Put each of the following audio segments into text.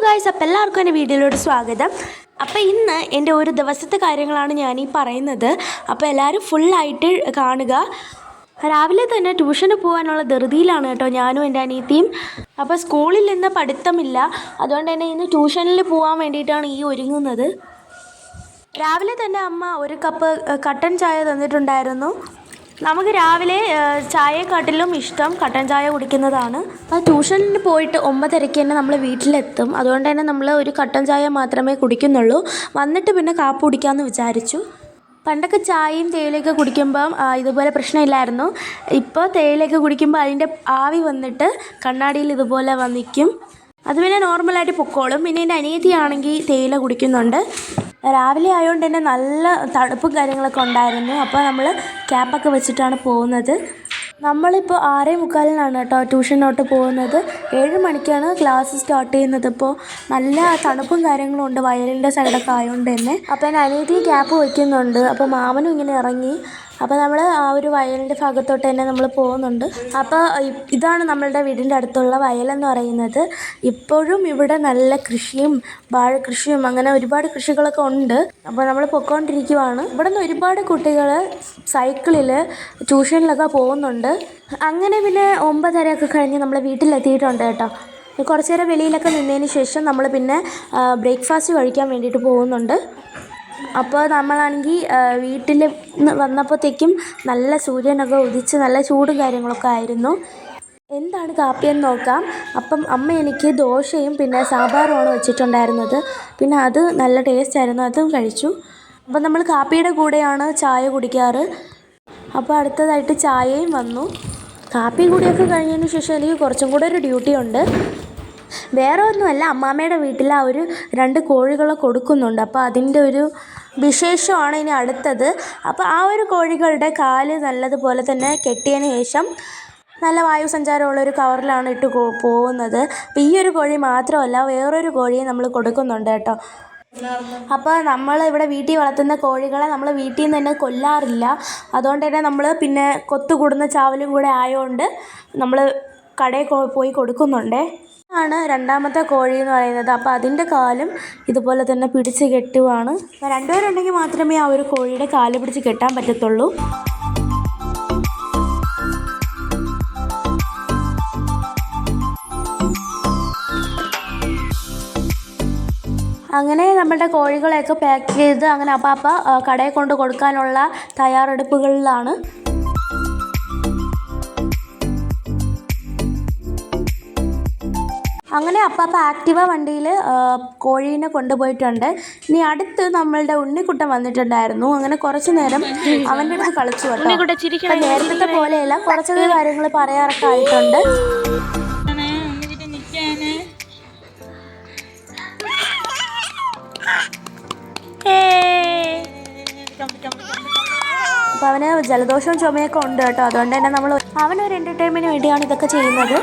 Guys, അപ്പോൾ എല്ലാവർക്കും എൻ്റെ വീഡിയോയിലോട്ട് സ്വാഗതം. അപ്പോൾ ഇന്ന് എൻ്റെ ഒരു ദിവസത്തെ കാര്യങ്ങളാണ് ഞാനീ പറയുന്നത്. അപ്പോൾ എല്ലാവരും ഫുള്ളായിട്ട് കാണുക. രാവിലെ തന്നെ ട്യൂഷന് പോകാനുള്ള ധൃതിയിലാണ് കേട്ടോ ഞാനും എൻ്റെ അനിയത്തിയും. അപ്പോൾ സ്കൂളിൽ നിന്ന് പഠിത്തമില്ല, അതുകൊണ്ട് തന്നെ ഇന്ന് ട്യൂഷനിൽ പോകാൻ വേണ്ടിയിട്ടാണ് ഈ ഒരുങ്ങുന്നത്. രാവിലെ തന്നെ അമ്മ ഒരു കപ്പ് കട്ടൻ ചായ തന്നിട്ടുണ്ടായിരുന്നു. നമുക്ക് രാവിലെ ചായക്കാട്ടിലും ഇഷ്ടം കട്ടൻ ചായ കുടിക്കുന്നതാണ്. ട്യൂഷനിൽ പോയിട്ട് 9:30 തന്നെ നമ്മൾ വീട്ടിലെത്തും. അതുകൊണ്ട് തന്നെ നമ്മൾ ഒരു കട്ടൻ ചായ മാത്രമേ കുടിക്കുന്നുള്ളൂ. വന്നിട്ട് പിന്നെ കാപ്പി കുടിക്കാമെന്ന് വിചാരിച്ചു. പണ്ടൊക്കെ ചായയും തേയിലയൊക്കെ കുടിക്കുമ്പം ഇതുപോലെ പ്രശ്നമില്ലായിരുന്നു. ഇപ്പോൾ തേയിലയൊക്കെ കുടിക്കുമ്പോൾ അതിൻ്റെ ആവി വന്നിട്ട് കണ്ണാടിയിൽ ഇതുപോലെ വന്നിക്കും. അത് പിന്നെ നോർമലായിട്ട് പൊക്കോളും. പിന്നെ എൻ്റെ അനിയത്തിയാണെങ്കിൽ തേയില കുടിക്കുന്നുണ്ട്. രാവിലെ ആയതുകൊണ്ട് തന്നെ നല്ല തണുപ്പും കാര്യങ്ങളൊക്കെ ഉണ്ടായിരുന്നു. അപ്പോൾ നമ്മൾ ക്യാപ്പൊക്കെ വെച്ചിട്ടാണ് പോകുന്നത്. നമ്മളിപ്പോൾ 6:45 കേട്ടോ ട്യൂഷനോട്ട് പോകുന്നത്. 7 മണിക്കാണ് ക്ലാസ് സ്റ്റാർട്ട് ചെയ്യുന്നത്. ഇപ്പോൾ നല്ല തണുപ്പും കാര്യങ്ങളും ഉണ്ട് വയലിൻ്റെ സൈഡൊക്കെ ആയതുകൊണ്ട് തന്നെ. അപ്പോൾ എൻ്റെ അനിയത്തി ക്യാപ്പ് വയ്ക്കുന്നുണ്ട്. അപ്പോൾ മാമനും ഇങ്ങനെ ഇറങ്ങി. അപ്പോൾ നമ്മൾ ആ ഒരു വയലിൻ്റെ ഭാഗത്തോട്ട് തന്നെ നമ്മൾ പോകുന്നുണ്ട്. അപ്പോൾ ഇതാണ് നമ്മളുടെ വീടിൻ്റെ അടുത്തുള്ള വയലെന്ന് പറയുന്നത്. ഇപ്പോഴും ഇവിടെ നല്ല കൃഷിയും വാഴക്കൃഷിയും അങ്ങനെ ഒരുപാട് കൃഷികളൊക്കെ ഉണ്ട്. അപ്പോൾ നമ്മൾ പൊയ്ക്കൊണ്ടിരിക്കുവാണ്. ഇവിടെ നിന്ന് ഒരുപാട് കുട്ടികൾ സൈക്കിളിൽ ട്യൂഷനിലൊക്കെ പോകുന്നുണ്ട്. അങ്ങനെ പിന്നെ 9:30 കഴിഞ്ഞ് നമ്മൾ വീട്ടിലെത്തിയിട്ടുണ്ട് കേട്ടോ. കുറച്ച് നേരം വെളിയിലൊക്കെ നിന്നതിന് ശേഷം നമ്മൾ പിന്നെ ബ്രേക്ക്ഫാസ്റ്റ് കഴിക്കാൻ വേണ്ടിയിട്ട് പോകുന്നുണ്ട്. അപ്പോൾ നമ്മളാണെങ്കിൽ വീട്ടിൽ വന്നപ്പോഴത്തേക്കും നല്ല സൂര്യനൊക്കെ ഉദിച്ച് നല്ല ചൂടും കാര്യങ്ങളൊക്കെ ആയിരുന്നു. എന്താണ് കാപ്പിയെന്ന് നോക്കാം. അപ്പം അമ്മ എനിക്ക് ദോശയും പിന്നെ സാമ്പാറുമാണ് വെച്ചിട്ടുണ്ടായിരുന്നത്. പിന്നെ അത് നല്ല ടേസ്റ്റ് ആയിരുന്നു, അതും കഴിച്ചു. അപ്പം നമ്മൾ കാപ്പിയുടെ കൂടെയാണ് ചായ കുടിക്കാറ്. അപ്പോൾ അടുത്തതായിട്ട് ചായയും വന്നു. കാപ്പി കൂടിയൊക്കെ കഴിഞ്ഞതിന് ശേഷം എനിക്ക് കുറച്ചും കൂടെ ഒരു ഡ്യൂട്ടി ഉണ്ട്. വേറെ ഒന്നുമല്ല, അമ്മാമ്മയുടെ വീട്ടിൽ ആ ഒരു 2 കോഴികളെ കൊടുക്കുന്നുണ്ട്. അപ്പോൾ അതിൻ്റെ ഒരു വിശേഷമാണ് ഇനി അടുത്തത്. അപ്പോൾ ആ ഒരു കോഴികളുടെ കാല് നല്ലതുപോലെ തന്നെ കെട്ടിയതിന് ശേഷം നല്ല വായു സഞ്ചാരമുള്ളൊരു കവറിലാണ് ഇട്ട് പോകുന്നത്. അപ്പോൾ ഈ ഒരു കോഴി മാത്രമല്ല, വേറൊരു കോഴിയെ നമ്മൾ കൊടുക്കുന്നുണ്ട് കേട്ടോ. അപ്പോൾ നമ്മൾ ഇവിടെ വീട്ടിൽ വളർത്തുന്ന കോഴികളെ നമ്മൾ വീട്ടിൽ നിന്ന് തന്നെ കൊല്ലാറില്ല. അതുകൊണ്ട് തന്നെ നമ്മൾ പിന്നെ കൊത്തുകൂടുന്ന ചാവലും കൂടെ ആയതുകൊണ്ട് നമ്മൾ കടയിൽ പോയി കൊടുക്കുന്നുണ്ടേ. ആണ് രണ്ടാമത്തെ കോഴി എന്ന് പറയുന്നത്. അപ്പോൾ അതിൻ്റെ കാലും ഇതുപോലെ തന്നെ പിടിച്ച് കെട്ടുവാണ്. 2 പേരുണ്ടെങ്കിൽ മാത്രമേ ആ ഒരു കോഴിയുടെ കാല് പിടിച്ച് കെട്ടാൻ പറ്റത്തുള്ളൂ. അങ്ങനെ നമ്മുടെ കോഴികളെയൊക്കെ പാക്ക് ചെയ്ത് അങ്ങനെ അപ്പാപ്പ കടയിൽ കൊണ്ട് കൊടുക്കാനുള്ള തയ്യാറെടുപ്പുകളിലാണ്. അങ്ങനെ അപ്പാപ്പ ആക്റ്റീവ വണ്ടിയിൽ കോഴീനെ കൊണ്ടുപോയിട്ടുണ്ട്. ഇനി അടുത്ത് നമ്മളുടെ ഉണ്ണിക്കുട്ടൻ വന്നിട്ടുണ്ടായിരുന്നു. അങ്ങനെ കുറച്ച് നേരം അവൻ്റെ അടുത്ത് കളിച്ചു കേട്ടോ. നേരത്തെ പോലെയല്ല, കുറച്ചൊക്കെ കാര്യങ്ങൾ പറയാറൊക്കെ ആയിട്ടുണ്ട്. അപ്പോൾ അവന് ജലദോഷവും ചുമയൊക്കെ ഉണ്ട് കേട്ടോ. അതുകൊണ്ട് തന്നെ നമ്മൾ അവനൊരു എൻ്റർടൈൻമെൻറ്റിന് വേണ്ടിയാണ് ഇതൊക്കെ ചെയ്യുന്നത്.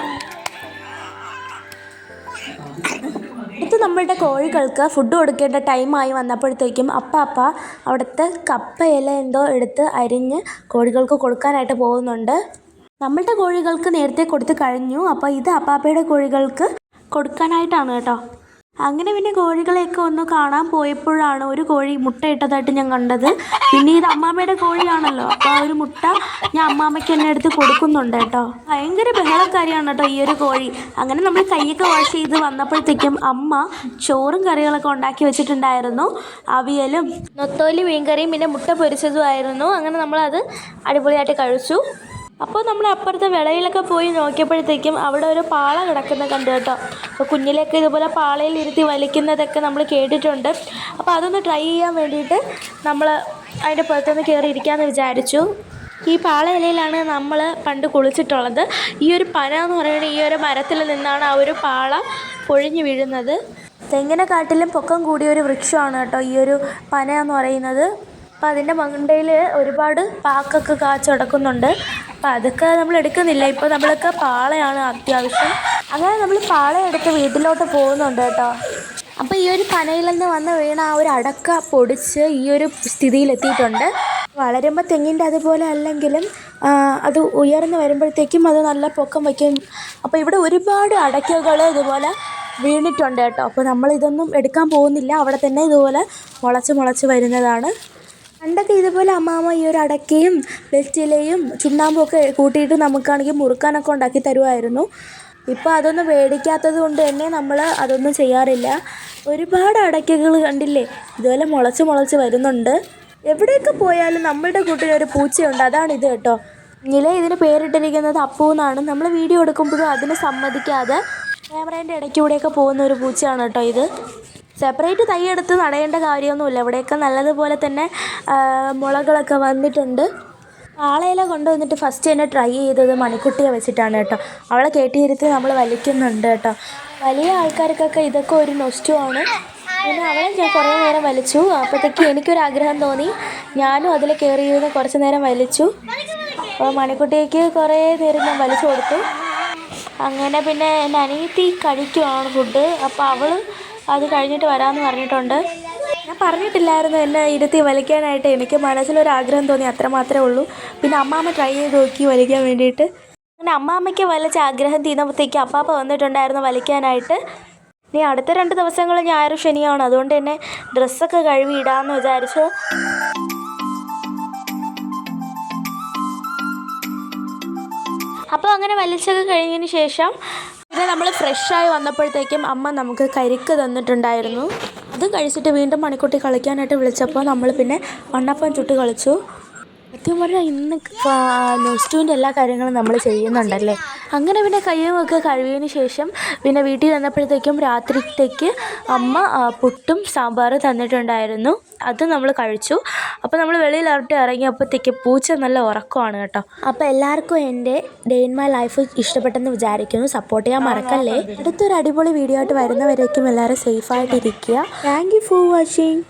നമ്മളുടെ കോഴികൾക്ക് ഫുഡ് കൊടുക്കേണ്ട ടൈമായി വന്നപ്പോഴത്തേക്കും അപ്പാപ്പ അവിടുത്തെ കപ്പയില എന്തോ എടുത്ത് അരിഞ്ഞ് കോഴികൾക്ക് കൊടുക്കാനായിട്ട് പോകുന്നുണ്ട്. നമ്മളുടെ കോഴികൾക്ക് നേരത്തെ കൊടുത്ത് കഴിഞ്ഞു. അപ്പോൾ ഇത് അപ്പാപ്പയുടെ കോഴികൾക്ക് കൊടുക്കാനായിട്ടാണ് കേട്ടോ. അങ്ങനെ പിന്നെ കോഴികളെയൊക്കെ ഒന്ന് കാണാൻ പോയപ്പോഴാണ് ഒരു കോഴി മുട്ട ഇട്ടതായിട്ട് ഞാൻ കണ്ടത്. പിന്നെ ഇത് അമ്മാമ്മയുടെ കോഴിയാണല്ലോ, അപ്പോൾ ആ ഒരു മുട്ട ഞാൻ അമ്മാമ്മയ്ക്ക് തന്നെ എടുത്ത് കൊടുക്കുന്നുണ്ട് കേട്ടോ. ഭയങ്കര ബഹളക്കാരിയാണ് കേട്ടോ ഈ ഒരു കോഴി. അങ്ങനെ നമ്മൾ കൈയൊക്കെ വാഷ് ചെയ്ത് വന്നപ്പോഴത്തേക്കും അമ്മ ചോറും കറികളൊക്കെ ഉണ്ടാക്കി വെച്ചിട്ടുണ്ടായിരുന്നു. അവിയലും നൊത്തോലി മീൻകറിയും പിന്നെ മുട്ട പൊരിച്ചതുമായിരുന്നു. അങ്ങനെ നമ്മളത് അടിപൊളിയായിട്ട് കഴിച്ചു. അപ്പോൾ നമ്മൾ അപ്പുറത്തെ വിളയിലൊക്കെ പോയി നോക്കിയപ്പോഴത്തേക്കും അവിടെ ഒരു പാള കിടക്കുന്നത് കണ്ടു കേട്ടോ. അപ്പോൾ കുഞ്ഞിലേക്ക് ഇതുപോലെ പാളയിൽ ഇരുത്തി വലിക്കുന്നതൊക്കെ നമ്മൾ കേട്ടിട്ടുണ്ട്. അപ്പോൾ അതൊന്ന് ട്രൈ ചെയ്യാൻ വേണ്ടിയിട്ട് നമ്മൾ അതിൻ്റെ പുറത്തുനിന്ന് കയറി ഇരിക്കാമെന്ന് വിചാരിച്ചു. ഈ പാള ഇലയിലാണ് നമ്മൾ പണ്ട് കുളിച്ചിട്ടുള്ളത്. ഈ ഒരു പന എന്ന് പറയുന്നത് ഈ ഒരു മരത്തിൽ നിന്നാണ് ആ ഒരു പാള പൊഴിഞ്ഞു വീഴുന്നത്. തെങ്ങിനെക്കാട്ടിലും പൊക്കം കൂടിയ ഒരു വൃക്ഷമാണ് കേട്ടോ ഈ ഒരു പന എന്ന് പറയുന്നത്. അപ്പോൾ അതിൻ്റെ മണ്ടയിൽ ഒരുപാട് പാക്കൊക്കെ കാച്ചടക്കുന്നുണ്ട്. അപ്പോൾ അതൊക്കെ നമ്മൾ എടുക്കുന്നില്ല. ഇപ്പോൾ നമ്മളൊക്കെ പാളയാണ് അത്യാവശ്യം. അങ്ങനെ നമ്മൾ പാള എടുത്ത് വീട്ടിലോട്ട് പോകുന്നുണ്ട് കേട്ടോ. അപ്പോൾ ഈ ഒരു പനയിൽ നിന്ന് വന്ന് വീണ ആ ഒരു അടക്ക പൊടിച്ച് ഈ ഒരു സ്ഥിതിയിലെത്തിയിട്ടുണ്ട്. വളരുമ്പോൾ തെങ്ങിൻ്റെ അതുപോലെ അല്ലെങ്കിലും അത് ഉയർന്ന് വരുമ്പോഴത്തേക്കും അത് നല്ല പൊക്കം വയ്ക്കും. അപ്പോൾ ഇവിടെ ഒരുപാട് അടയ്ക്കകൾ ഇതുപോലെ വീണിട്ടുണ്ട് കേട്ടോ. അപ്പോൾ നമ്മളിതൊന്നും എടുക്കാൻ പോകുന്നില്ല, അവിടെ തന്നെ ഇതുപോലെ മുളച്ച് വരുന്നതാണ്. പണ്ടൊക്കെ ഇതുപോലെ അമ്മാമ്മ ഈ ഒരു അടയ്ക്കയും വെറ്റിലയും ചുണ്ണാമ്പും ഒക്കെ കൂട്ടിയിട്ട് നമുക്കാണെങ്കിൽ മുറുക്കാനൊക്കെ ഉണ്ടാക്കി തരുമായിരുന്നു. ഇപ്പോൾ അതൊന്നും മേടിക്കാത്തത് കൊണ്ട് തന്നെ നമ്മൾ അതൊന്നും ചെയ്യാറില്ല. ഒരുപാട് അടയ്ക്കകൾ കണ്ടില്ലേ, ഇതുപോലെ മുളച്ച് വരുന്നുണ്ട്. എവിടെയൊക്കെ പോയാലും നമ്മളുടെ കൂട്ടിലൊരു പൂച്ചയുണ്ട്, അതാണിത് കേട്ടോ. ഇതിന് പേരിട്ടിരിക്കുന്നത് അപ്പു എന്നാണ്. നമ്മൾ വീഡിയോ എടുക്കുമ്പോഴും അതിന് സമ്മതിക്കാതെ ക്യാമറേൻ്റെ ഇടയ്ക്കൂടെയൊക്കെ പോകുന്ന ഒരു പൂച്ചയാണ് കേട്ടോ ഇത്. സെപ്പറേറ്റ് തൈ എടുത്ത് നടേണ്ട കാര്യമൊന്നുമില്ല, ഇവിടെയൊക്കെ നല്ലതുപോലെ തന്നെ മുളകളൊക്കെ വന്നിട്ടുണ്ട്. ആളയില കൊണ്ടുവന്നിട്ട് ഫസ്റ്റ് തന്നെ ട്രൈ ചെയ്തത് മണിക്കുട്ടിയെ വെച്ചിട്ടാണ് കേട്ടോ. അവളെ കയറ്റിയിരുത്തി നമ്മൾ വലിക്കുന്നുണ്ട് കേട്ടോ. വലിയ ആൾക്കാർക്കൊക്കെ ഇതൊക്കെ ഒരു നൊസ്റ്റുമാണ്. പിന്നെ അവളെ ഞാൻ കുറേ നേരം വലിച്ചു. അപ്പോഴത്തേക്ക് എനിക്കൊരാഗ്രഹം തോന്നി, ഞാനും അതിൽ കയറിയിരുന്ന് കുറച്ച് നേരം വലിച്ചു. അപ്പോൾ മണിക്കുട്ടിക്ക് കുറേ നേരം ഞാൻ വലിച്ചു കൊടുത്തു. അങ്ങനെ പിന്നെ എൻ്റെ അനിയത്തി കഴിക്കുവാണ് ഫുഡ്. അപ്പോൾ അവൾ അത് കഴിഞ്ഞിട്ട് വരാമെന്ന് പറഞ്ഞിട്ടുണ്ട്. ഞാൻ പറഞ്ഞിട്ടില്ലായിരുന്നു എന്നെ ഇരുത്തി വലിക്കാനായിട്ട്. എനിക്ക് മനസ്സിലൊരാഗ്രഹം തോന്നി, അത്ര മാത്രമേ ഉള്ളൂ. പിന്നെ അമ്മാമ്മ ട്രൈ ചെയ്ത് നോക്കി വലിക്കാൻ വേണ്ടിയിട്ട്. അങ്ങനെ അമ്മാമ്മയ്ക്ക് വലിച്ച ആഗ്രഹം തീർന്നപ്പോഴത്തേക്ക് അപ്പാപ്പ വന്നിട്ടുണ്ടായിരുന്നു വലിക്കാനായിട്ട്. ഇനി അടുത്ത 2 ദിവസങ്ങൾ ഞായറും ശനിയാണ്, അതുകൊണ്ട് തന്നെ ഡ്രസ്സൊക്കെ കഴുകി ഇടാമെന്ന് വിചാരിച്ചു. അപ്പോൾ അങ്ങനെ വലിച്ചൊക്കെ കഴിഞ്ഞതിന് ശേഷം പിന്നെ നമ്മൾ ഫ്രഷായി വന്നപ്പോഴത്തേക്കും അമ്മ നമുക്ക് കരിക്ക് തന്നിട്ടുണ്ടായിരുന്നു. അത് കഴിച്ചിട്ട് വീണ്ടും മണിക്കുട്ടി കളിക്കാനായിട്ട് വിളിച്ചപ്പോൾ നമ്മൾ പിന്നെ മണ്ണപ്പം ചുട്ട് കളിച്ചു. സത്യം പറഞ്ഞാൽ ഇന്ന് ന്യൂസ്റ്റുവിൻ്റെ എല്ലാ കാര്യങ്ങളും നമ്മൾ ചെയ്യുന്നുണ്ടല്ലേ. അങ്ങനെ പിന്നെ കയ്യുമൊക്കെ കഴുകിയതിന് ശേഷം പിന്നെ വീട്ടിൽ വന്നപ്പോഴത്തേക്കും രാത്രിത്തേക്ക് അമ്മ പുട്ടും സാമ്പാറും തന്നിട്ടുണ്ടായിരുന്നു. അത് നമ്മൾ കഴിച്ചു. അപ്പോൾ നമ്മൾ വെളിയിലിറട്ടി ഇറങ്ങിയപ്പോഴത്തേക്ക് പൂച്ച നല്ല ഉറക്കമാണ് കേട്ടോ. അപ്പോൾ എല്ലാവർക്കും എൻ്റെ ഡേ ഇൻ മൈ ലൈഫ് ഇഷ്ടപ്പെട്ടെന്ന് വിചാരിക്കുന്നു. സപ്പോർട്ട് ചെയ്യാൻ മറക്കല്ലേ. അടുത്തൊരു അടിപൊളി വീഡിയോ ആയിട്ട് വരുന്നവരേക്കും എല്ലാവരും സേഫായിട്ടിരിക്കുക. Thank you for watching.